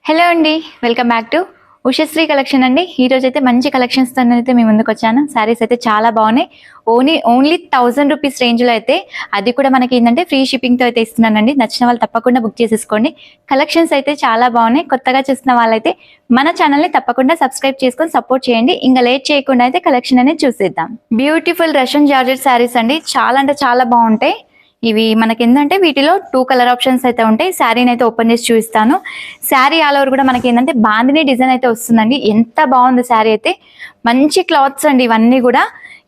Hello అండి, welcome back to Ushasri collection అండి. ఈ రోజు అయితే మంచి కలెక్షన్స్తో అయితే మీ ముందుకు వచ్చాను. శారీస్ అయితే చాలా బాగున్నాయి. ఓన్లీ 1000 రూపీస్ రేంజ్లో అయితే, అది కూడా మనకి ఏంటంటే ఫ్రీ షిప్పింగ్తో అయితే ఇస్తున్నానండి. నచ్చిన వాళ్ళు తప్పకుండా బుక్ చేసేసుకోండి. కలెక్షన్స్ అయితే చాలా బాగున్నాయి. కొత్తగా చూసిన వాళ్ళైతే మన ఛానల్ని తప్పకుండా సబ్స్క్రైబ్ చేసుకొని సపోర్ట్ చేయండి. ఇంకా లేట్ చేయకుండా అయితే కలెక్షన్ అనేది చూసేద్దాం. బ్యూటిఫుల్ రష్యన్ జార్జెట్ శారీస్ అండి, చాలా అంటే చాలా బాగుంటాయి. ఇవి మనకి ఏంటంటే వీటిలో 2 కలర్ ఆప్షన్స్ అయితే ఉంటాయి. శారీని అయితే ఓపెన్ చేసి చూపిస్తాను. శారీ ఆల్ ఓవర్ కూడా మనకి ఏంటంటే బాందిని డిజైన్ అయితే వస్తుందండి. ఎంత బాగుంది శారీ అయితే. మంచి క్లాత్స్ అండి ఇవన్నీ కూడా.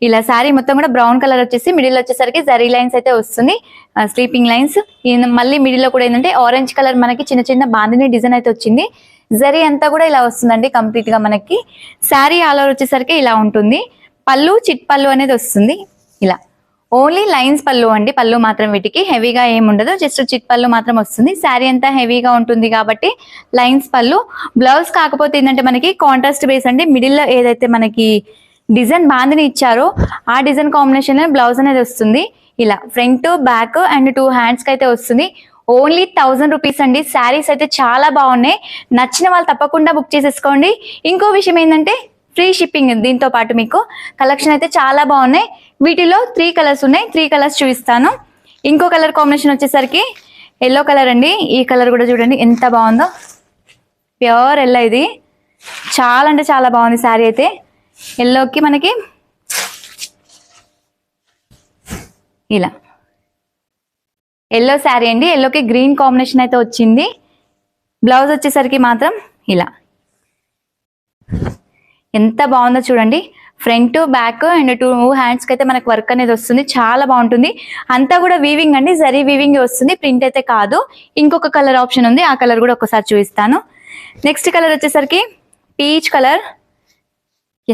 ఇలా శారీ మొత్తం కూడా బ్రౌన్ కలర్ వచ్చేసి మిడిల్ వచ్చేసరికి జరీ లైన్స్ అయితే వస్తుంది, స్లీపింగ్ లైన్స్. మళ్ళీ మిడిల్ లో కూడా ఏంటంటే ఆరెంజ్ కలర్ మనకి చిన్న చిన్న బాందిని డిజైన్ అయితే వచ్చింది. జరీ అంతా కూడా ఇలా వస్తుందండి కంప్లీట్ గా మనకి. శారీ ఆల్ ఓవర్ వచ్చేసరికి ఇలా ఉంటుంది. పళ్ళు చిట్ పళ్ళు అనేది వస్తుంది. ఇలా ఓన్లీ లైన్స్ పళ్ళు అండి, పళ్ళు మాత్రం వీటికి హెవీగా ఏమి ఉండదు, జస్ట్ చిట్ పళ్ళు మాత్రం వస్తుంది. శారీ అంతా హెవీగా ఉంటుంది కాబట్టి లైన్స్ పళ్ళు. బ్లౌజ్ కాకపోతే ఏంటంటే మనకి కాంట్రాస్ట్ బేస్ అండి. మిడిల్ లో ఏదైతే మనకి డిజైన్ బాందిని ఇచ్చారో ఆ డిజైన్ కాంబినేషన్ లో బ్లౌజ్ అనేది వస్తుంది. ఇలా ఫ్రంట్ బ్యాక్ అండ్ 2 హ్యాండ్స్ కి అయితే వస్తుంది. ఓన్లీ 1000 రూపీస్ అండి. శారీస్ అయితే చాలా బాగున్నాయి. నచ్చిన వాళ్ళు తప్పకుండా బుక్ చేసేసుకోండి. ఇంకో విషయం ఏంటంటే ఫ్రీ షిప్పింగ్ దీంతో పాటు మీకు కలెక్షన్ అయితే చాలా బాగున్నాయి. వీటిలో 3 కలర్స్ ఉన్నాయి. 3 కలర్స్ చూపిస్తాను. ఇంకో కలర్ కాంబినేషన్ వచ్చేసరికి ఎల్లో కలర్ అండి. ఈ కలర్ కూడా చూడండి ఎంత బాగుందో, ప్యూర్ ఎల్లో. ఇది చాలా అంటే చాలా బాగుంది శారీ అయితే. ఎల్లోకి మనకి ఇలా ఎల్లో శారీ అండి. ఎల్లోకి గ్రీన్ కాంబినేషన్ అయితే వచ్చింది. బ్లౌజ్ వచ్చేసరికి మాత్రం ఇలా ఎంత బాగుందో చూడండి. ఫ్రంట్ బ్యాక్ అండ్ 2 హ్యాండ్స్ కి అయితే మనకు వర్క్ అనేది వస్తుంది. చాలా బాగుంటుంది. అంతా కూడా వీవింగ్ అండి, జరీ వీవింగ్ వస్తుంది, ప్రింట్ అయితే కాదు. ఇంకొక కలర్ ఆప్షన్ ఉంది, ఆ కలర్ కూడా ఒకసారి చూపిస్తాను. నెక్స్ట్ కలర్ వచ్చేసరికి పీచ్ కలర్.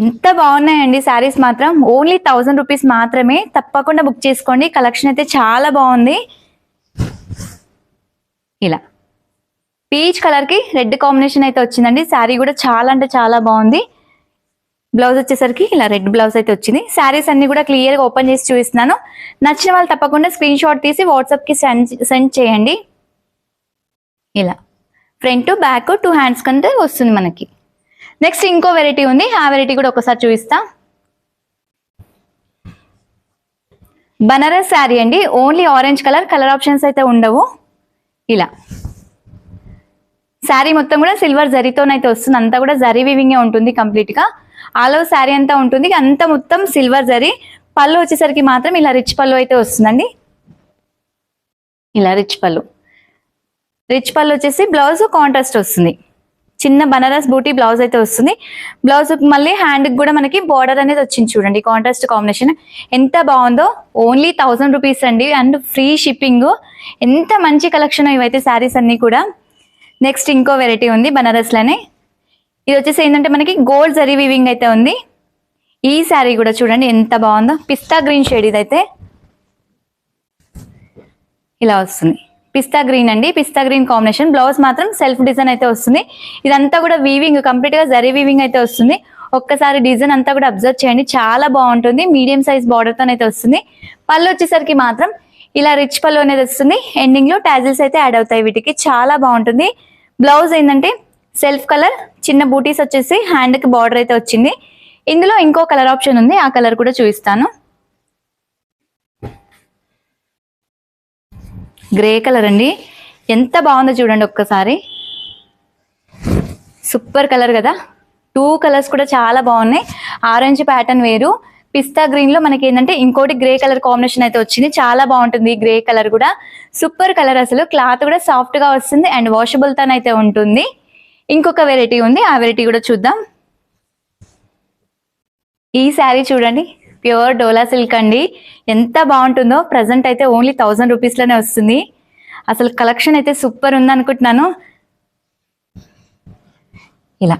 ఎంత బాగున్నాయండి శారీస్ మాత్రం. ఓన్లీ 1000 రూపీస్ మాత్రమే. తప్పకుండా బుక్ చేసుకోండి. కలెక్షన్ అయితే చాలా బాగుంది. ఇలా పీచ్ కలర్ కి రెడ్ కాంబినేషన్ అయితే వచ్చిందండి. శారీ కూడా చాలా అంటే చాలా బాగుంది. బ్లౌజ్ వచ్చేసరికి ఇలా రెడ్ బ్లౌజ్ అయితే వచ్చింది. శారీస్ అన్ని కూడా క్లియర్ గా ఓపెన్ చేసి చూపిస్తున్నాను. నచ్చిన వాళ్ళు తప్పకుండా స్క్రీన్ షాట్ తీసి వాట్సాప్ కి సెండ్ చేయండి. ఇలా ఫ్రంట్ బ్యాక్ 2 హ్యాండ్స్ కంటే వస్తుంది మనకి. నెక్స్ట్ ఇంకో వెరైటీ ఉంది, ఆ వెరైటీ కూడా ఒకసారి చూపిస్తా. బనారస్ శారీ అండి. ఓన్లీ ఆరెంజ్ కలర్ ఆప్షన్స్ అయితే ఉండవు. ఇలా శారీ మొత్తం కూడా సిల్వర్ జరీతోనైతే వస్తుంది. అంతా కూడా జరీ వీవింగ్ ఉంటుంది కంప్లీట్ గా. ఆల్ ఓవర్ శారీ అంతా ఉంటుంది, అంతా మొత్తం సిల్వర్ జరీ. పళ్ళు వచ్చేసరికి మాత్రం ఇలా రిచ్ పళ్ళు అయితే వస్తుందండి. ఇలా రిచ్ పళ్ళు వచ్చేసి బ్లౌజ్ కాంట్రాస్ట్ వస్తుంది. చిన్న బనారస్ బూటీ బ్లౌజ్ అయితే వస్తుంది. బ్లౌజ్ మళ్ళీ హ్యాండ్ కూడా మనకి బార్డర్ అనేది వచ్చింది చూడండి, కాంట్రాస్ట్ కాంబినేషన్. ఎంత బాగుందో. ఓన్లీ 1000 రూపీస్ అండి అండ్ ఫ్రీ షిప్పింగ్. ఎంత మంచి కలెక్షన్ ఇవైతే శారీస్ అన్ని కూడా. నెక్స్ట్ ఇంకో వెరైటీ ఉంది బనారస్ లోనే. ఇది వచ్చేసి ఏంటంటే మనకి గోల్డ్ జరీ వీవింగ్ అయితే ఉంది. ఈ శారీ కూడా చూడండి ఎంత బాగుందో. పిస్తా గ్రీన్ షేడ్ ఇదైతే ఇలా వస్తుంది. పిస్తా గ్రీన్ అండి, పిస్తా గ్రీన్ కాంబినేషన్. బ్లౌజ్ మాత్రం సెల్ఫ్ డిజైన్ అయితే వస్తుంది. ఇదంతా కూడా వీవింగ్, కంప్లీట్ గా జరీ వీవింగ్ అయితే వస్తుంది. ఒక్కసారి డిజైన్ అంతా కూడా అబ్జర్వ్ చేయండి, చాలా బాగుంటుంది. మీడియం సైజ్ బార్డర్ తో అయితే వస్తుంది. పళ్ళు వచ్చేసరికి మాత్రం ఇలా రిచ్ పళ్ళు అనేది వస్తుంది. ఎండింగ్ లో టాజిల్స్ అయితే యాడ్ అవుతాయి వీటికి. చాలా బాగుంటుంది. బ్లౌజ్ ఏంటంటే సెల్ఫ్ కలర్, చిన్న బూటీస్ వచ్చేసి హ్యాండ్ కి బార్డర్ అయితే వచ్చింది. ఇందులో ఇంకో కలర్ ఆప్షన్ ఉంది, ఆ కలర్ కూడా చూపిస్తాను. గ్రే కలర్ అండి. ఎంత బాగుందో చూడండి ఒక్కసారి. సూపర్ కలర్ కదా. 2 కలర్స్ కూడా చాలా బాగున్నాయి. ఆరెంజ్ ప్యాటర్న్ వేరు, పిస్తా గ్రీన్ లో మనకి ఏంటంటే ఇంకోటి గ్రే కలర్ కాంబినేషన్ అయితే వచ్చింది. చాలా బాగుంటుంది గ్రే కలర్ కూడా. సూపర్ కలర్ అసలు. క్లాత్ కూడా సాఫ్ట్ గా వస్తుంది అండ్ వాషబుల్ తోనైతే ఉంటుంది. ఇంకొక వెరైటీ ఉంది, ఆ వెరైటీ కూడా చూద్దాం. ఈ శారీ చూడండి, ప్యూర్ డోలా సిల్క్ అండి. ఎంత బాగుంటుందో. ప్రజెంట్ అయితే ఓన్లీ 1000 రూపీస్ లోనే వస్తుంది. అసలు కలెక్షన్ అయితే సూపర్ ఉంది అనుకుంటున్నాను. ఇలా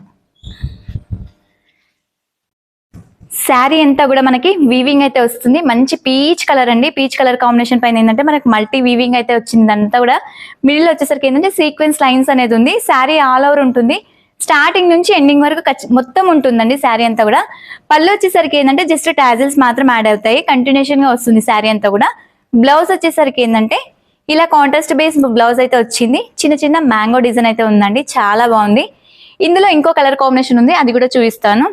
శారీ అంతా కూడా మనకి వీవింగ్ అయితే వస్తుంది. మంచి పీచ్ కలర్ అండి. పీచ్ కలర్ కాంబినేషన్ పైన ఏంటంటే మనకి మల్టీ వీవింగ్ అయితే వచ్చింది. అంతా కూడా మిడిల్ వచ్చేసరికి ఏంటంటే సీక్వెన్స్ లైన్స్ అనేది ఉంది. శారీ ఆల్ ఓవర్ ఉంటుంది, స్టార్టింగ్ నుంచి ఎండింగ్ వరకు మొత్తం ఉంటుందండి శారీ అంతా కూడా. పళ్ళు వచ్చేసరికి ఏంటంటే జస్ట్ టాజిల్స్ మాత్రం యాడ్ అవుతాయి. కంటిన్యూషన్ గా వస్తుంది శారీ అంతా కూడా. బ్లౌజ్ వచ్చేసరికి ఏంటంటే ఇలా కాంట్రాస్ట్ బేస్ బ్లౌజ్ అయితే వచ్చింది. చిన్న చిన్న మ్యాంగో డిజైన్ అయితే ఉందండి, చాలా బాగుంది. ఇందులో ఇంకో కలర్ కాంబినేషన్ ఉంది, అది కూడా చూపిస్తాను.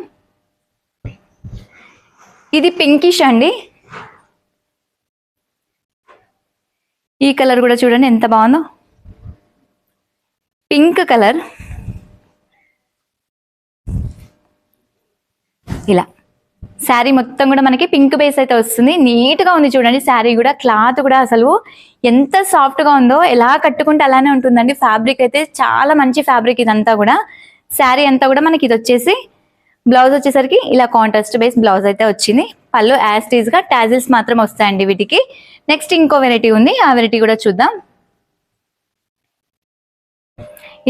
ఇది పింకిష్ అండి. ఈ కలర్ కూడా చూడండి ఎంత బాగుందో, పింక్ కలర్. ఇలా శారీ మొత్తం కూడా మనకి పింక్ బేస్ అయితే వస్తుంది. నీట్గా ఉంది చూడండి శారీ కూడా. క్లాత్ కూడా అసలు ఎంత సాఫ్ట్గా ఉందో, ఎలా కట్టుకుంటే అలానే ఉంటుందండి. ఫ్యాబ్రిక్ అయితే చాలా మంచి ఫ్యాబ్రిక్ ఇదంతా కూడా. శారీ అంతా కూడా మనకి ఇది వచ్చేసి బ్లౌజ్ వచ్చేసరికి ఇలా కాంట్రాస్ట్ బేస్ బ్లౌజ్ అయితే వచ్చింది. పళ్ళు యాజ్ టీజ్ గా టాజిల్స్ మాత్రం వస్తాయండి వీటికి. నెక్స్ట్ ఇంకో వెరైటీ ఉంది, ఆ వెరైటీ కూడా చూద్దాం.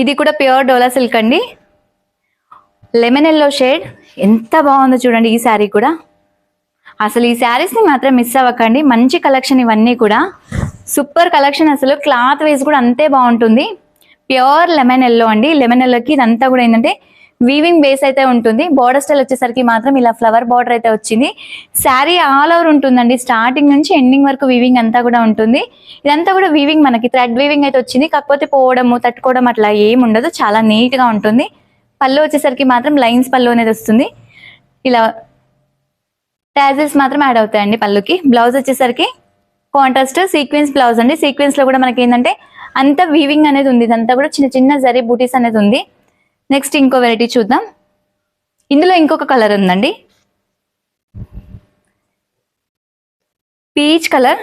ఇది కూడా ప్యూర్ డోలా సిల్క్ అండి, లెమన్ ఎల్లో షేడ్. ఎంత బాగుందో చూడండి ఈ శారీ కూడా. అసలు ఈ శారీస్ని మాత్రం మిస్ అవ్వకండి, మంచి కలెక్షన్ ఇవన్నీ కూడా. సూపర్ కలెక్షన్, అసలు క్లాత్ వైజ్ కూడా అంతే బాగుంటుంది. ప్యూర్ లెమన్ ఎల్లో అండి. లెమన్ ఎల్లోకి ఇదంతా కూడా ఏంటంటే వీవింగ్ బేస్ అయితే ఉంటుంది. బోర్డర్ స్టైల్ వచ్చేసరికి మాత్రం ఇలా ఫ్లవర్ బార్డర్ అయితే వచ్చింది. శారీ ఆల్ ఓవర్ ఉంటుందండి, స్టార్టింగ్ నుంచి ఎండింగ్ వరకు వీవింగ్ అంతా కూడా ఉంటుంది. ఇదంతా కూడా వీవింగ్, మనకి థ్రెడ్ వీవింగ్ అయితే వచ్చింది. కాకపోతే పోవడము తట్టుకోవడం అట్లా ఏమి ఉండదు, చాలా నీట్ గా ఉంటుంది. పళ్ళు వచ్చేసరికి మాత్రం లైన్స్ పళ్ళు అనేది వస్తుంది. ఇలా టాజిల్స్ మాత్రం యాడ్ అవుతాయండి పళ్ళుకి. బ్లౌజ్ వచ్చేసరికి కాంట్రాస్ట్ సీక్వెన్స్ బ్లౌజ్ అండి. సీక్వెన్స్ లో కూడా మనకి ఏంటంటే అంత వీవింగ్ అనేది ఉంది. ఇదంతా కూడా చిన్న చిన్న జరీ బూటీస్ అనేది ఉంది. నెక్స్ట్ ఇంకో వెరైటీ చూద్దాం. ఇందులో ఇంకొక కలర్ ఉందండి, పీచ్ కలర్.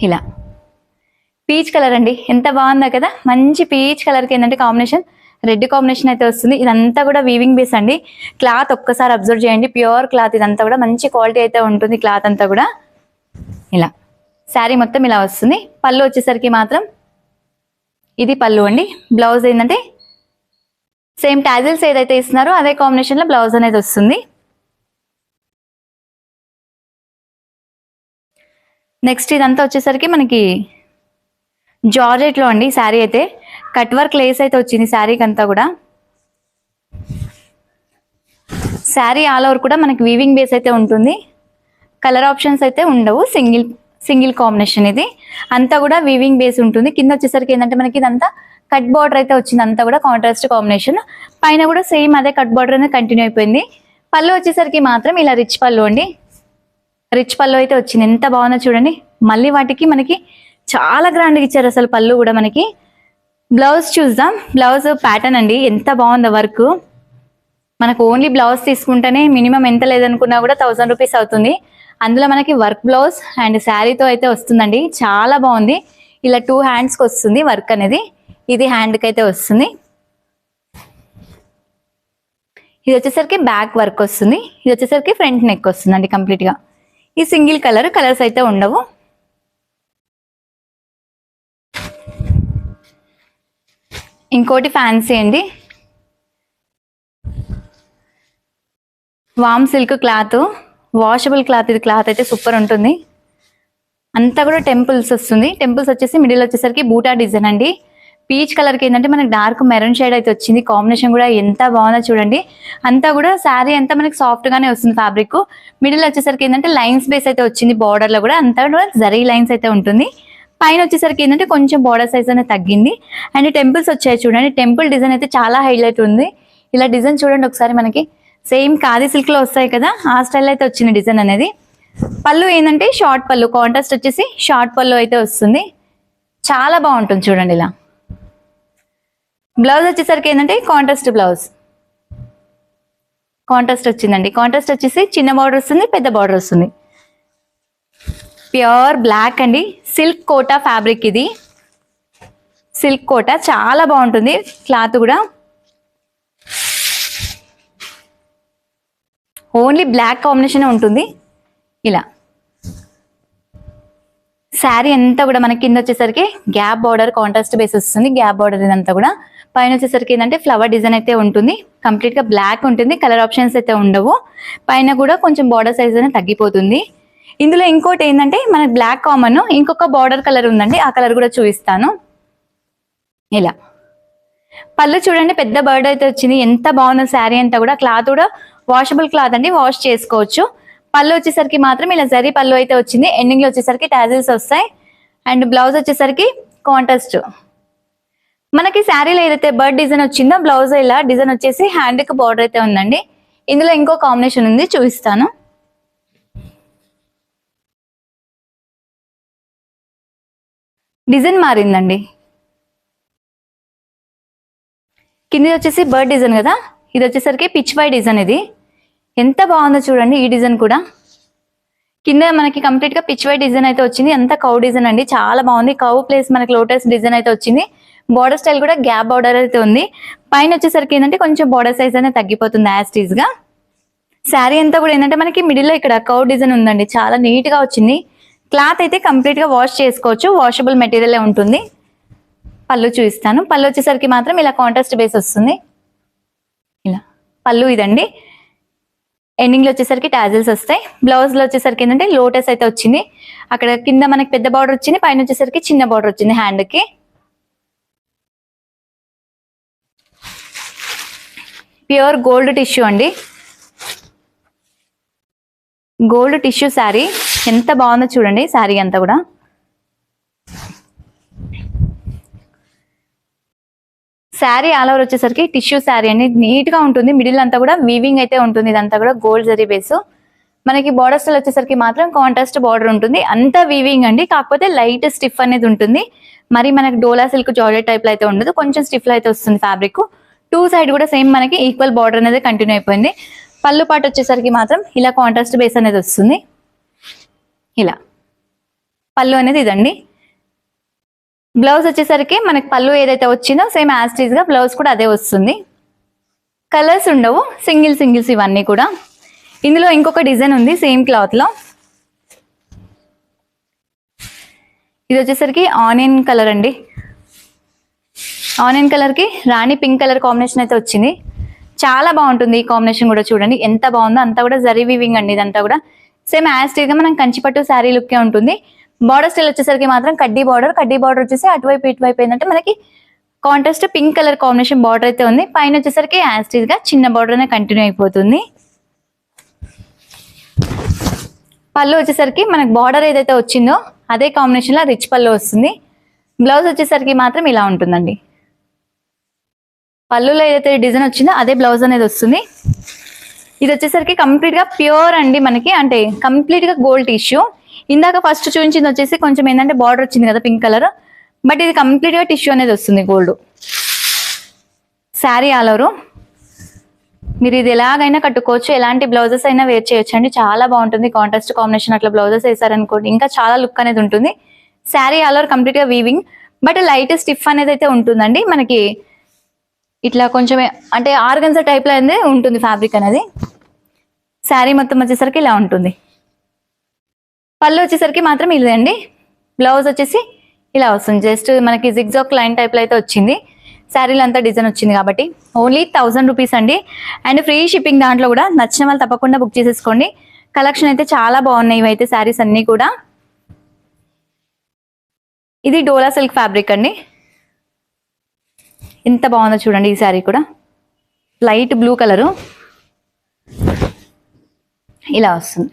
ఇలా పీచ్ కలర్ అండి, ఎంత బాగుందో కదా. మంచి పీచ్ కలర్కి ఏంటంటే కాంబినేషన్ రెడ్ కాంబినేషన్ అయితే వస్తుంది. ఇదంతా కూడా వీవింగ్ బేస్ అండి. క్లాత్ ఒక్కసారి అబ్జర్వ్ చేయండి, ప్యూర్ క్లాత్. ఇదంతా కూడా మంచి క్వాలిటీ అయితే ఉంటుంది క్లాత్ అంతా కూడా. ఇలా శారీ మొత్తం ఇలా వస్తుంది. పళ్ళు వచ్చేసరికి మాత్రం ఇది పళ్ళు అండి. బ్లౌజ్ ఏంటంటే సేమ్ టాజిల్స్ ఏదైతే ఇస్తున్నారో అదే కాంబినేషన్ లో బ్లౌజ్ అనేది వస్తుంది. నెక్స్ట్ ఇదంతా వచ్చేసరికి మనకి జార్జెట్ లో అండి శారీ అయితే. కట్ వర్క్ లేస్ అయితే వచ్చింది శారీకి అంతా కూడా. శారీ ఆల్ ఓవర్ కూడా మనకి వీవింగ్ బేస్ అయితే ఉంటుంది. కలర్ ఆప్షన్స్ అయితే ఉండవు, సింగిల్ కాంబినేషన్. ఇది అంతా కూడా వీవింగ్ బేస్ ఉంటుంది. కింద వచ్చేసరికి ఏంటంటే మనకి ఇదంతా కట్ బార్డర్ అయితే వచ్చింది, అంతా కూడా కాంట్రాస్ట్ కాంబినేషన్. పైన కూడా సేమ్ అదే కట్ బార్డర్ అనేది కంటిన్యూ అయిపోయింది. పళ్ళు వచ్చేసరికి మాత్రం ఇలా రిచ్ పళ్ళు అండి. రిచ్ పళ్ళు అయితే వచ్చింది, ఎంత బాగుందో చూడండి. మళ్ళీ వాటికి మనకి చాలా గ్రాండ్గా ఇచ్చారు అసలు పళ్ళు కూడా మనకి. బ్లౌజ్ చూద్దాం. బ్లౌజ్ ప్యాటర్న్ అండి, ఎంత బాగుందో వర్క్. మనకు ఓన్లీ బ్లౌజ్ తీసుకుంటేనే మినిమం ఎంత లేదనుకున్నా కూడా 1000 రూపీస్ అవుతుంది. అందులో మనకి వర్క్ బ్లౌజ్ అండ్ శారీతో అయితే వస్తుందండి, చాలా బాగుంది. ఇలా 2 హ్యాండ్స్కి వస్తుంది వర్క్ అనేది. ఇది హ్యాండ్కి అయితే వస్తుంది. ఇది వచ్చేసరికి బ్యాక్ వర్క్ వస్తుంది. ఇది వచ్చేసరికి ఫ్రంట్ నెక్ వస్తుందండి కంప్లీట్గా. ఈ సింగిల్ కలర్స్ అయితే ఉండవు. ఇంకోటి ఫ్యాన్సీ అండి, వామ్ సిల్క్ క్లాత్, వాషబుల్ క్లాత్. ఇది క్లాత్ అయితే సూపర్ ఉంటుంది. అంతా కూడా టెంపుల్స్ వస్తుంది. టెంపుల్స్ వచ్చేసి మిడిల్ వచ్చేసరికి బూటా డిజైన్ అండి. పీచ్ కలర్కి ఏంటంటే మనకి డార్క్ మెరూన్ షేడ్ అయితే వచ్చింది. కాంబినేషన్ కూడా ఎంత బాగుందో చూడండి. అంతా కూడా శారీ అంతా మనకి సాఫ్ట్ గానే వస్తుంది ఫ్యాబ్రిక్. మిడిల్ వచ్చేసరికి ఏంటంటే లైన్స్ బేస్ అయితే వచ్చింది. బార్డర్ లో కూడా అంతా కూడా జరీ లైన్స్ అయితే ఉంటుంది. పైన వచ్చేసరికి ఏంటంటే కొంచెం బార్డర్ సైజ్ అనేది తగ్గింది. అండ్ టెంపుల్స్ వచ్చాయి చూడండి. టెంపుల్ డిజైన్ అయితే చాలా హైలైట్ ఉంది. ఇలా డిజైన్ చూడండి ఒకసారి. మనకి సేమ్ ఖాదీ సిల్క్ లో వస్తాయి కదా, ఆ స్టైల్ అయితే వచ్చింది డిజైన్ అనేది. పళ్ళు ఏంటంటే షార్ట్ పళ్ళు, కాంట్రాస్ట్ వచ్చేసి షార్ట్ పళ్ళు అయితే వస్తుంది. చాలా బాగుంటుంది చూడండి. ఇలా బ్లౌజ్ వచ్చేసరికి ఏంటంటే కాంట్రాస్ట్ బ్లౌజ్, కాంట్రాస్ట్ వచ్చిందండి. కాంట్రాస్ట్ వచ్చేసి చిన్న బార్డర్ వస్తుంది, పెద్ద బార్డర్ వస్తుంది. ప్యూర్ బ్లాక్ అండి, సిల్క్ కోటా ఫ్యాబ్రిక్. ఇది సిల్క్ కోటా, చాలా బాగుంటుంది క్లాత్ కూడా. ఓన్లీ బ్లాక్ కాంబినేషన్ ఉంటుంది. ఇలా శారీ అంతా కూడా మనకి కింద వచ్చేసరికి గ్యాప్ బార్డర్ కాంట్రాస్ట్ బేస్ వస్తుంది. గ్యాప్ బార్డర్ ఇదంతా కూడా. పైన వచ్చేసరికి ఏంటంటే ఫ్లవర్ డిజైన్ అయితే ఉంటుంది. కంప్లీట్ గా బ్లాక్ ఉంటుంది. కలర్ ఆప్షన్స్ అయితే ఉండవు. పైన కూడా కొంచెం బార్డర్ సైజ్ అనేది తగ్గిపోతుంది. ఇందులో ఇంకోటి ఏంటంటే మనకి బ్లాక్ కామన్, ఇంకొక బార్డర్ కలర్ ఉందండి, ఆ కలర్ కూడా చూపిస్తాను. ఇలా పళ్ళు చూడండి, పెద్ద బర్డ్ అయితే వచ్చింది. ఎంత బాగుందో శారీ అంతా కూడా. క్లాత్ కూడా వాషబుల్ క్లాత్ అండి, వాష్ చేసుకోవచ్చు. పళ్ళు వచ్చేసరికి మాత్రం ఇలా జరీ పళ్ళు అయితే వచ్చింది. ఎండింగ్ లో వచ్చేసరికి టాజిల్స్ వస్తాయి. అండ్ బ్లౌజ్ వచ్చేసరికి కాంట్రాస్ట్. మనకి శారీలో ఏదైతే బర్డ్ డిజైన్ వచ్చిందో బ్లౌజ్ ఇలా డిజైన్ వచ్చేసి హ్యాండ్ కి బార్డర్ అయితే ఉందండి. ఇందులో ఇంకో కాంబినేషన్ ఉంది, చూపిస్తాను. డిజైన్ మారిందండి. కింద వచ్చేసి బర్డ్ డిజైన్ కదా, ఇది వచ్చేసరికి పిచ్ వై డిజైన్. ఇది ఎంత బాగుందో చూడండి. ఈ డిజైన్ కూడా కింద మనకి కంప్లీట్ గా పిచ్ వై డిజైన్ అయితే వచ్చింది. ఎంత కౌ డిజైన్ అండి, చాలా బాగుంది. కౌ ప్లేస్ మనకి లోటస్ డిజైన్ అయితే వచ్చింది. బార్డర్ స్టైల్ కూడా గ్యాప్ బార్డర్ అయితే ఉంది. పైన వచ్చేసరికి ఏంటంటే కొంచెం బార్డర్ సైజ్ అనేది తగ్గిపోతుంది యాస్టీజ్ గా. శారీ అంతా కూడా ఏంటంటే మనకి మిడిల్ లో ఇక్కడ కౌ డిజైన్ ఉందండి, చాలా నీట్ గా వచ్చింది. క్లాత్ అయితే కంప్లీట్ గా వాష్ చేసుకోవచ్చు, వాషబుల్ మెటీరియల్ ఉంటుంది. పళ్ళు చూపిస్తాను. పళ్ళు వచ్చేసరికి మాత్రం ఇలా కాంట్రాస్ట్ బేస్ వస్తుంది. ఇలా పళ్ళు ఇదండి. ఎండింగ్ లో వచ్చేసరికి టాజిల్స్ వస్తాయి. బ్లౌజ్ లో వచ్చేసరికి ఏంటంటే లోటస్ అయితే వచ్చింది. అక్కడ కింద మనకి పెద్ద బార్డర్ వచ్చింది, పైన వచ్చేసరికి చిన్న బార్డర్ వచ్చింది హ్యాండ్ కి. ప్యూర్ గోల్డ్ టిష్యూ అండి, గోల్డ్ టిష్యూ శారీ. ఎంత బాగుందో చూడండి శారీ అంతా కూడా. శారీ ఆల్ ఓవర్ వచ్చేసరికి టిష్యూ శారీ అండి, నీట్ గా ఉంటుంది. మిడిల్ అంతా కూడా వీవింగ్ అయితే ఉంటుంది. ఇదంతా కూడా గోల్డ్ జరీ బేస్. మనకి బార్డర్ స్టైల్ వచ్చేసరికి మాత్రం కాంట్రాస్ట్ బార్డర్ ఉంటుంది. అంతా వీవింగ్ అండి, కాకపోతే లైట్ స్టిఫ్ అనేది ఉంటుంది. మరి మనకి డోలా సిల్క్ జార్జెట్ టైప్ లో అయితే ఉండదు, కొంచెం స్టిఫ్ లో అయితే వస్తుంది ఫ్యాబ్రిక్. టూ సైడ్ కూడా సేమ్ మనకి ఈక్వల్ బార్డర్ అనేది కంటిన్యూ అయిపోయింది. పళ్ళు పాటు వచ్చేసరికి మాత్రం ఇలా కాంట్రాస్ట్ బేస్ అనేది వస్తుంది. ఇలా పళ్ళు అనేది ఇదండి. బ్లౌజ్ వచ్చేసరికి మనకి పళ్ళు ఏదైతే వచ్చిందో సేమ్ యాస్టీజ్ గా బ్లౌజ్ కూడా అదే వస్తుంది. కలర్స్ ఉండవు, సింగిల్స్ ఇవన్నీ కూడా. ఇందులో ఇంకొక డిజైన్ ఉంది సేమ్ క్లాత్ లో. ఇది వచ్చేసరికి ఆనియన్ కలర్ అండి. ఆనియన్ కలర్ కి రాణి పింక్ కలర్ కాంబినేషన్ అయితే వచ్చింది. చాలా బాగుంటుంది ఈ కాంబినేషన్ కూడా. చూడండి ఎంత బాగుందో. అంతా కూడా జరీ వీవింగ్ అండి. ఇదంతా కూడా సేమ్ యాస్టీజ్ గా మనం కంచిపట్టు శారీ లుక్ ఉంటుంది. బార్డర్ స్టైల్ వచ్చేసరికి మాత్రం కడ్డీ బార్డర్ వచ్చేసి అటువైపు ఇటువైపు ఏంటంటే మనకి contrast pink colour combination border అయితే ఉంది. పైన వచ్చేసరికి యాస్టీజ్ గా చిన్న బార్డర్ అనేది కంటిన్యూ అయిపోతుంది. పళ్ళు వచ్చేసరికి మనకి బార్డర్ ఏదైతే వచ్చిందో అదే కాంబినేషన్ లో రిచ్ పళ్ళు వస్తుంది. బ్లౌజ్ వచ్చేసరికి మాత్రం ఇలా ఉంటుందండి. పళ్ళులో ఏదైతే డిజైన్ వచ్చిందో అదే బ్లౌజ్ అనేది వస్తుంది. ఇది వచ్చేసరికి కంప్లీట్ గా ప్యూర్ అండి మనకి, అంటే కంప్లీట్ గా గోల్డ్ టిష్యూ. ఇందాక ఫస్ట్ చూపించింది వచ్చేసి కొంచెం ఏంటంటే బార్డర్ వచ్చింది కదా పింక్ కలర్, బట్ ఇది కంప్లీట్ గా టిష్యూ అనేది వస్తుంది గోల్డ్. శారీ ఆల్ ఓవర్ మీరు ఇది ఎలాగైనా కట్టుకోవచ్చు, ఎలాంటి బ్లౌజెస్ అయినా వేర్ చేయొచ్చు అండి. చాలా బాగుంటుంది. కాంట్రాస్ట్ కాంబినేషన్ అట్లా బ్లౌజెస్ వేసారనుకోండి ఇంకా చాలా లుక్ అనేది ఉంటుంది. శారీ ఆల్ ఓవర్ కంప్లీట్ గా వీవింగ్, బట్ లైట్ స్టిఫ్ అనేది అయితే ఉంటుందండి. మనకి ఇట్లా కొంచెం అంటే ఆర్గన్జా టైప్ లో అనేది ఉంటుంది ఫ్యాబ్రిక్ అనేది. శారీ మొత్తం వచ్చేసరికి ఇలా ఉంటుంది. పళ్ళు వచ్చేసరికి మాత్రం ఇదండి. బ్లౌజ్ వచ్చేసి ఇలా వస్తుంది. జస్ట్ మనకి జిగ్జాగ్ లైన్ టైప్ లో అయితే వచ్చింది. శారీలో అంతా డిజైన్ వచ్చింది కాబట్టి ఓన్లీ 1000 రూపీస్ అండి. And free shipping. దాంట్లో కూడా నచ్చిన వాళ్ళు తప్పకుండా బుక్ చేసేసుకోండి. కలెక్షన్ అయితే చాలా బాగున్నాయి ఇవైతే శారీస్ అన్ని కూడా. ఇది డోలా సిల్క్ ఫ్యాబ్రిక్ అండి. ఎంత బాగుందో చూడండి. ఈ శారీ కూడా లైట్ బ్లూ కలరు ఇలా వస్తుంది.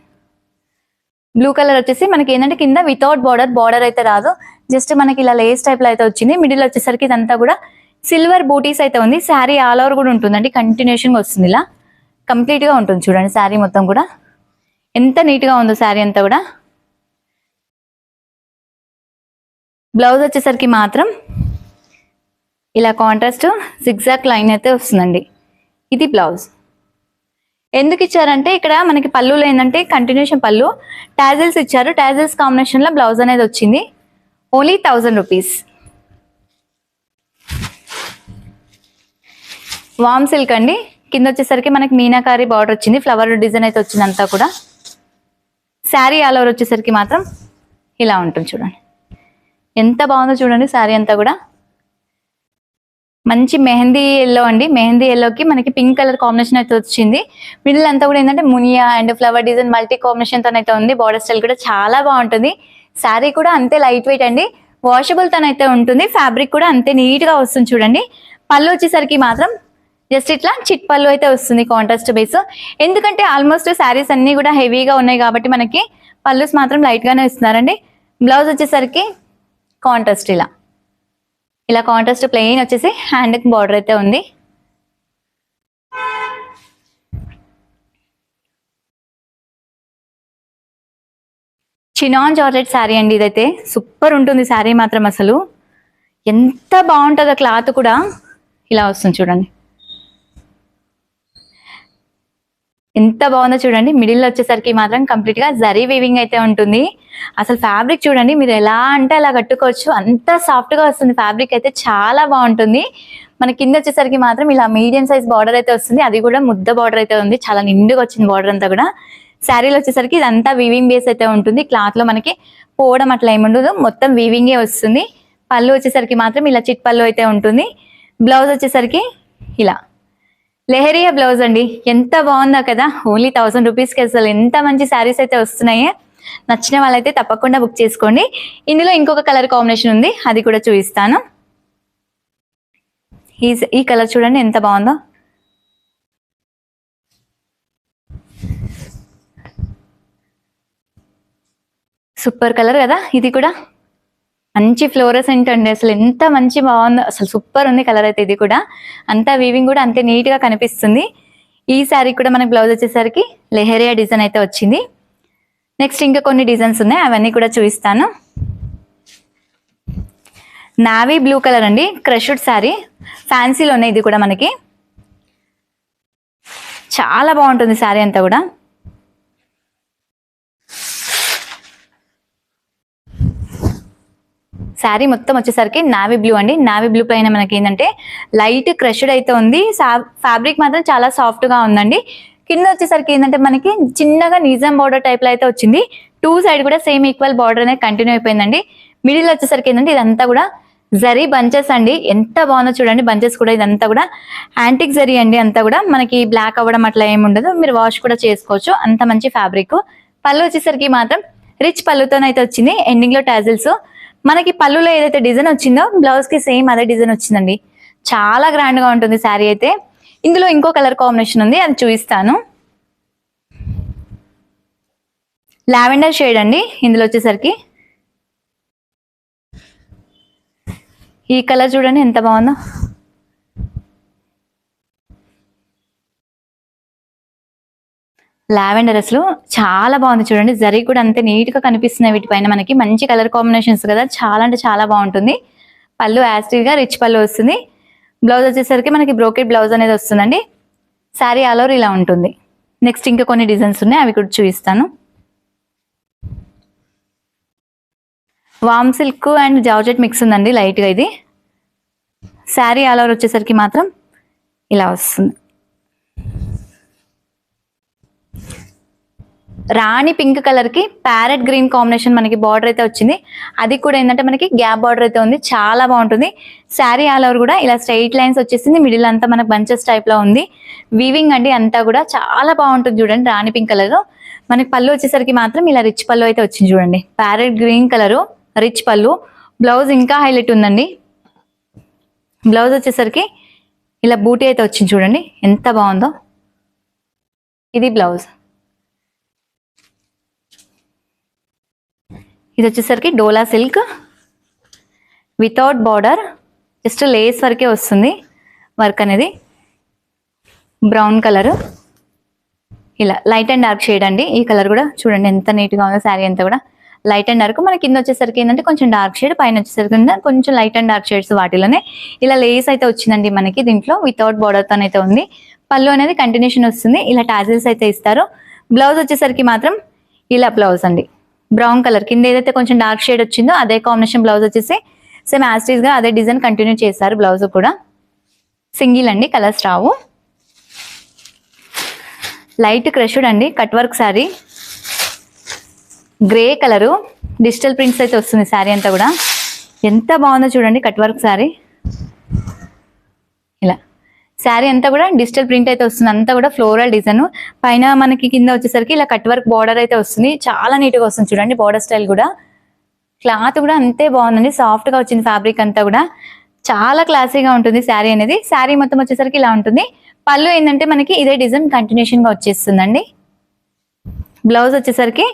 బ్లూ కలర్ వచ్చేసి మనకి ఏంటంటే కింద వితౌట్ బార్డర్ అయితే రాదు, జస్ట్ మనకి ఇలా లేస్ టైప్ లో అయితే వచ్చింది. మిడిల్ వచ్చేసరికి ఇదంతా కూడా సిల్వర్ బూటీస్ అయితే ఉంది. శారీ ఆల్ ఓవర్ కూడా ఉంటుందండి, కంటిన్యూషన్ గా వస్తుంది. ఇలా కంప్లీట్ గా ఉంటుంది చూడండి. శారీ మొత్తం కూడా ఎంత నీట్ గా ఉందో శారీ అంతా కూడా. బ్లౌజ్ వచ్చేసరికి మాత్రం ఇలా కాంట్రాస్ట్ జిగ్జాగ్ లైన్ అయితే వస్తుందండి. ఇది బ్లౌజ్. ఎందుకు ఇచ్చారంటే ఇక్కడ మనకి పళ్ళులో ఏంటంటే కంటిన్యూషన్ పళ్ళు, టాజిల్స్ ఇచ్చారు. టాజిల్స్ కాంబినేషన్ లో బ్లౌజ్ అనేది వచ్చింది. Only 1000 rupees. వామ్ సిల్క్ అండి. కింద వచ్చేసరికి మనకి మీనాకారి బార్డర్ వచ్చింది, ఫ్లవర్ డిజైన్ అయితే వచ్చింది అంతా కూడా. శారీ ఆల్ ఓవర్ వచ్చేసరికి మాత్రం ఇలా ఉంటుంది చూడండి. ఎంత బాగుందో చూడండి శారీ అంతా కూడా. మంచి మెహందీ ఎల్లో అండి. మెహందీ ఎల్లోకి మనకి పింక్ కలర్ కాంబినేషన్ అయితే వచ్చింది. మిడిల్ అంతా కూడా ఏంటంటే Muniya and flower design multi combination తోనైతే ఉంది. బార్డర్ స్టైల్ కూడా చాలా బాగుంటుంది. శారీ కూడా అంతే లైట్ వెయిట్ అండి, వాషబుల్ తోనైతే ఉంటుంది. ఫ్యాబ్రిక్ కూడా అంతే నీట్ గా వస్తుంది చూడండి. పళ్ళు వచ్చేసరికి మాత్రం జస్ట్ ఇట్లా చిట్ పళ్ళు అయితే వస్తుంది కాంట్రాస్ట్ బేస్. ఎందుకంటే ఆల్మోస్ట్ శారీస్ అన్ని కూడా హెవీగా ఉన్నాయి కాబట్టి మనకి పళ్ళుస్ మాత్రం లైట్ గానే ఇస్తున్నారండి. బ్లౌజ్ వచ్చేసరికి కాంట్రాస్ట్ ఇలా కాంట్రాస్ట్ ప్లెయిన్ వచ్చేసి హ్యాండ్ కి బార్డర్ అయితే ఉంది. చినాన్ జార్జెట్ శారీ అండి ఇదైతే. సూపర్ ఉంటుంది శారీ మాత్రం, అసలు ఎంత బాగుంటుందో. క్లాత్ కూడా ఇలా వస్తుంది చూడండి, ఎంత బాగుందో చూడండి. మిడిల్ వచ్చేసరికి మాత్రం కంప్లీట్ గా జరీ వీవింగ్ అయితే ఉంటుంది. అసలు ఫ్యాబ్రిక్ చూడండి, మీరు ఎలా అంటే అలా కట్టుకోవచ్చు, అంత సాఫ్ట్ గా వస్తుంది. ఫ్యాబ్రిక్ అయితే చాలా బాగుంటుంది. మన కింద వచ్చేసరికి మాత్రం ఇలా మీడియం సైజ్ బార్డర్ అయితే వస్తుంది, అది కూడా ముద్ద బార్డర్ అయితే ఉంది. చాలా నిండుగా వచ్చింది బార్డర్ అంతా కూడా. శారీలో వచ్చేసరికి ఇదంతా వీవింగ్ బేస్ అయితే ఉంటుంది. క్లాత్ లో మనకి పోవడం అట్లా ఏముండదు, మొత్తం వీవింగే వస్తుంది. పళ్ళు వచ్చేసరికి మాత్రం ఇలా చిట్ పళ్ళు అయితే ఉంటుంది. బ్లౌజ్ వచ్చేసరికి ఇలా లెహరియా బ్లౌజ్ అండి. ఎంత బాగుందో కదా, ఓన్లీ 1000 రూపీస్కి అసలు ఎంత మంచి శారీస్ అయితే వస్తున్నాయి. నచ్చిన వాళ్ళైతే తప్పకుండా బుక్ చేసుకోండి. ఇందులో ఇంకొక కలర్ కాంబినేషన్ ఉంది, అది కూడా చూపిస్తాను. ఈ కలర్ చూడండి ఎంత బాగుందో. సూపర్ కలర్ కదా, ఇది కూడా మంచి ఫ్లోరసెంట్ అండి. అసలు ఎంత మంచి బాగుందో, అసలు సూపర్ ఉంది కలర్ అయితే. ఇది కూడా అంతా వీవింగ్ కూడా అంతే నీట్ గా కనిపిస్తుంది. ఈ శారీ కూడా మనకి బ్లౌజ్ వచ్చేసరికి లెహరియా డిజైన్ అయితే వచ్చింది. నెక్స్ట్ ఇంకా కొన్ని డిజైన్స్ ఉన్నాయి, అవన్నీ కూడా చూపిస్తాను. నావీ బ్లూ కలర్ అండి, క్రష్డ్ శారీ, ఫ్యాన్సీలోనే. ఇది కూడా మనకి చాలా బాగుంటుంది శారీ అంతా కూడా. శారీ మొత్తం వచ్చేసరికి నావీ బ్లూ అండి. నావీ బ్లూ పైన మనకి ఏంటంటే లైట్ క్రష్డ్ అయితే ఉంది. ఫ్యాబ్రిక్ మాత్రం చాలా సాఫ్ట్ గా ఉందండి. కింద వచ్చేసరికి ఏంటంటే మనకి చిన్నగా నిజాం బార్డర్ టైప్ లో అయితే వచ్చింది. టూ సైడ్ కూడా సేమ్ ఈక్వల్ బార్డర్ అనేది కంటిన్యూ అయిపోయిందండి. మిడిల్ వచ్చేసరికి ఏంటంటే ఇదంతా కూడా జరీ బంచెస్ అండి. ఎంత బాగుందో చూడండి, బంచెస్ కూడా. ఇదంతా కూడా యాంటిక్ జరీ అండి. అంతా కూడా మనకి బ్లాక్ అవ్వడం అట్లా ఏమి ఉండదు, మీరు వాష్ కూడా చేసుకోవచ్చు, అంత మంచి ఫ్యాబ్రిక్. పళ్ళు వచ్చేసరికి మాత్రం రిచ్ పళ్ళుతోనైతే వచ్చింది. ఎండింగ్ లో టాజిల్స్. మనకి పళ్ళులో ఏదైతే డిజైన్ వచ్చిందో బ్లౌజ్ కి సేమ్ అదే డిజైన్ వచ్చిందండి. చాలా గ్రాండ్ గా ఉంటుంది శారీ అయితే. ఇందులో ఇంకో కలర్ కాంబినేషన్ ఉంది, అది చూపిస్తాను. లావెండర్ షేడ్ అండి ఇందులో వచ్చేసరికి. ఈ కలర్ చూడండి ఎంత బాగుందో. లావెండర్ అసలు చాలా బాగుంది చూడండి. జరీ కూడా అంతే నీట్ గా కనిపిస్తున్నాయి వీటిపైన. మనకి మంచి కలర్ కాంబినేషన్స్ కదా, చాలా అంటే చాలా బాగుంటుంది. పళ్ళు యాస్టివ్ గా రిచ్ పళ్ళు వస్తుంది. బ్లౌజ్ వచ్చేసరికి మనకి బ్రోకెట్ బ్లౌజ్ అనేది వస్తుందండి. శారీ ఆల్ ఓవర్ ఇలా ఉంటుంది. నెక్స్ట్ ఇంకా కొన్ని డిజైన్స్ ఉన్నాయి, అవి కూడా చూపిస్తాను. వామ్ సిల్క్ అండ్ జార్జెట్ మిక్స్ ఉందండి లైట్ గా. ఇది శారీ ఆల్ ఓవర్ వచ్చేసరికి మాత్రం ఇలా వస్తుంది. రాణి పింక్ కలర్ కి ప్యారెట్ గ్రీన్ కాంబినేషన్ మనకి బార్డర్ అయితే వచ్చింది. అది కూడా ఏంటంటే మనకి గ్యాప్ బార్డర్ అయితే ఉంది, చాలా బాగుంటుంది. శారీ ఆల్ ఓవర్ కూడా ఇలా స్ట్రైట్ లైన్స్ వచ్చేసింది. మిడిల్ అంతా మనకి బంచెస్ టైప్ లో ఉంది. వీవింగ్ అండి అంతా కూడా చాలా బాగుంటుంది చూడండి. రాణి పింక్ కలర్. మనకి పళ్ళు వచ్చేసరికి మాత్రం ఇలా రిచ్ పళ్ళు అయితే వచ్చింది చూడండి. ప్యారెట్ గ్రీన్ కలర్ రిచ్ పళ్ళు. బ్లౌజ్ ఇంకా హైలైట్ ఉందండి. బ్లౌజ్ వచ్చేసరికి ఇలా బూటీ అయితే వచ్చింది చూడండి, ఎంత బాగుందో. ఇది బ్లౌజ్. ఇది వచ్చేసరికి డోలా silk without border, just lace వరకే వస్తుంది వర్క్ అనేది. బ్రౌన్ కలర్, ఇలా లైట్ అండ్ డార్క్ షేడ్ అండి. ఈ కలర్ కూడా చూడండి ఎంత నీట్గా ఉందో. శారీ అంతా కూడా లైట్ అండ్ డార్క్. మన కింద వచ్చేసరికి ఏంటంటే కొంచెం డార్క్ షేడ్, పైన వచ్చేసరికి కొంచెం లైట్ అండ్ డార్క్ షేడ్స్. వాటిలోనే ఇలా లేస్ అయితే వచ్చిందండి మనకి. దీంట్లో వితౌట్ బార్డర్తో అయితే ఉంది. పళ్ళు అనేది కంటిన్యూషన్ వస్తుంది. ఇలా టాజిల్స్ అయితే ఇస్తారు. బ్లౌజ్ వచ్చేసరికి మాత్రం ఇలా బ్లౌజ్ అండి. బ్రౌన్ కలర్ కింద ఏదైతే కొంచెం డార్క్ షేడ్ వచ్చిందో అదే కాంబినేషన్ బ్లౌజ్ వచ్చేసి సేమ్ యాస్టీస్ గా అదే డిజైన్ కంటిన్యూ చేశారు. బ్లౌజ్ కూడా సింగిల్ అండి, కలర్స్ రావు. లైట్ క్రష్డ్ అండి cut work sari. Grey colour digital prints అయితే వస్తుంది శారీ అంతా కూడా. ఎంత బాగుందో చూడండి కట్ వర్క్ శారీ. ఇలా శారీ అంతా కూడా డిజిటల్ ప్రింట్ అయితే వస్తుంది. అంతా కూడా ఫ్లోరల్ డిజైన్. పైన మనకి కింద వచ్చేసరికి ఇలా కట్ వర్క్ బార్డర్ అయితే వస్తుంది. చాలా నీట్గా వస్తుంది చూడండి. బార్డర్ స్టైల్ కూడా, క్లాత్ కూడా అంతే బాగుందండి. సాఫ్ట్ గా వచ్చింది ఫ్యాబ్రిక్ అంతా కూడా. చాలా క్లాసీగా ఉంటుంది శారీ అనేది. శారీ మొత్తం వచ్చేసరికి ఇలా ఉంటుంది. పళ్ళు ఏంటంటే మనకి ఇదే డిజైన్ కంటిన్యూషన్ గా వచ్చేస్తుందండి. బ్లౌజ్ వచ్చేసరికి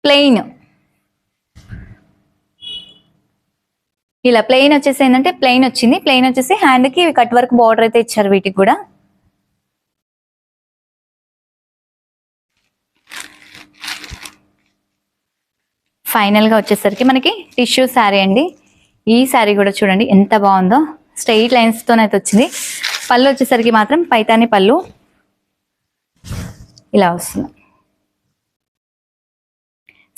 ప్లెయిన్, ఇలా ప్లెయిన్ వచ్చేసి ఏంటంటే ప్లెయిన్ వచ్చింది. ప్లెయిన్ వచ్చేసి హ్యాండ్ కి కట్ వర్క్ బార్డర్ అయితే ఇచ్చారు వీటికి కూడా. ఫైనల్ గా వచ్చేసరికి మనకి టిష్యూ శారీ అండి. ఈ శారీ కూడా చూడండి ఎంత బాగుందో, స్ట్రెయిట్ లైన్స్ తోనైతే వచ్చింది. పళ్ళు వచ్చేసరికి మాత్రం పైతాని పళ్ళు ఇలా వస్తుంది.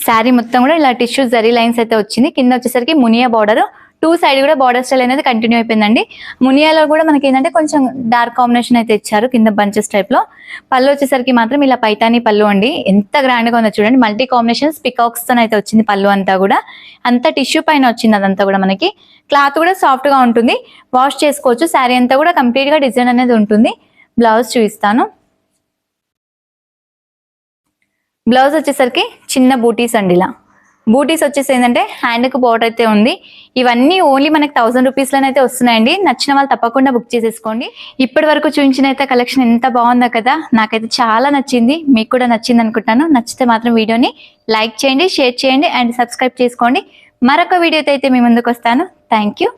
శారీ మొత్తం కూడా ఇలా టిష్యూ జరీ లైన్స్ అయితే వచ్చింది. కింద వచ్చేసరికి మునియా బార్డర్, టూ సైడ్ కూడా బార్డర్ స్టైల్ అనేది కంటిన్యూ అయిపోయిందండి. మునియాలో కూడా మనకి ఏంటంటే కొంచెం డార్క్ కాంబినేషన్ అయితే ఇచ్చారు కింద బంచెస్ టైప్ లో. పళ్ళు వచ్చేసరికి మాత్రం ఇలా పైతాని పళ్ళు అండి. ఎంత గ్రాండ్ గా ఉందో చూడండి. మల్టీ కాంబినేషన్స్ పికాక్స్ తో అయితే వచ్చింది. పళ్ళు అంతా కూడా అంతా టిష్యూ పైన వచ్చింది. అదంతా కూడా మనకి క్లాత్ కూడా సాఫ్ట్ గా ఉంటుంది, వాష్ చేసుకోవచ్చు. శారీ అంతా కూడా కంప్లీట్ గా డిజైన్ అనేది ఉంటుంది. బ్లౌజ్ చూపిస్తాను. బ్లౌజ్ వచ్చేసరికి చిన్న బూటీస్ అండి. ఇలా బూటీస్ వచ్చేసి ఏంటంటే హ్యాండ్ కు బోర్డర్ అయితే ఉంది. ఇవన్నీ ఓన్లీ మనకి 1000 రూపీస్ లోనైతే వస్తున్నాయండి. నచ్చిన వాళ్ళు తప్పకుండా బుక్ చేసేసుకోండి. ఇప్పటి వరకు చూపించిన అయితే కలెక్షన్ ఎంత బాగుందో కదా, నాకైతే చాలా నచ్చింది. మీకు కూడా నచ్చింది అనుకుంటాను. నచ్చితే మాత్రం వీడియోని లైక్ చేయండి, షేర్ చేయండి అండ్ సబ్స్క్రైబ్ చేసుకోండి. మరొక వీడియోతో అయితే మీ ముందుకు వస్తాను. Thank you.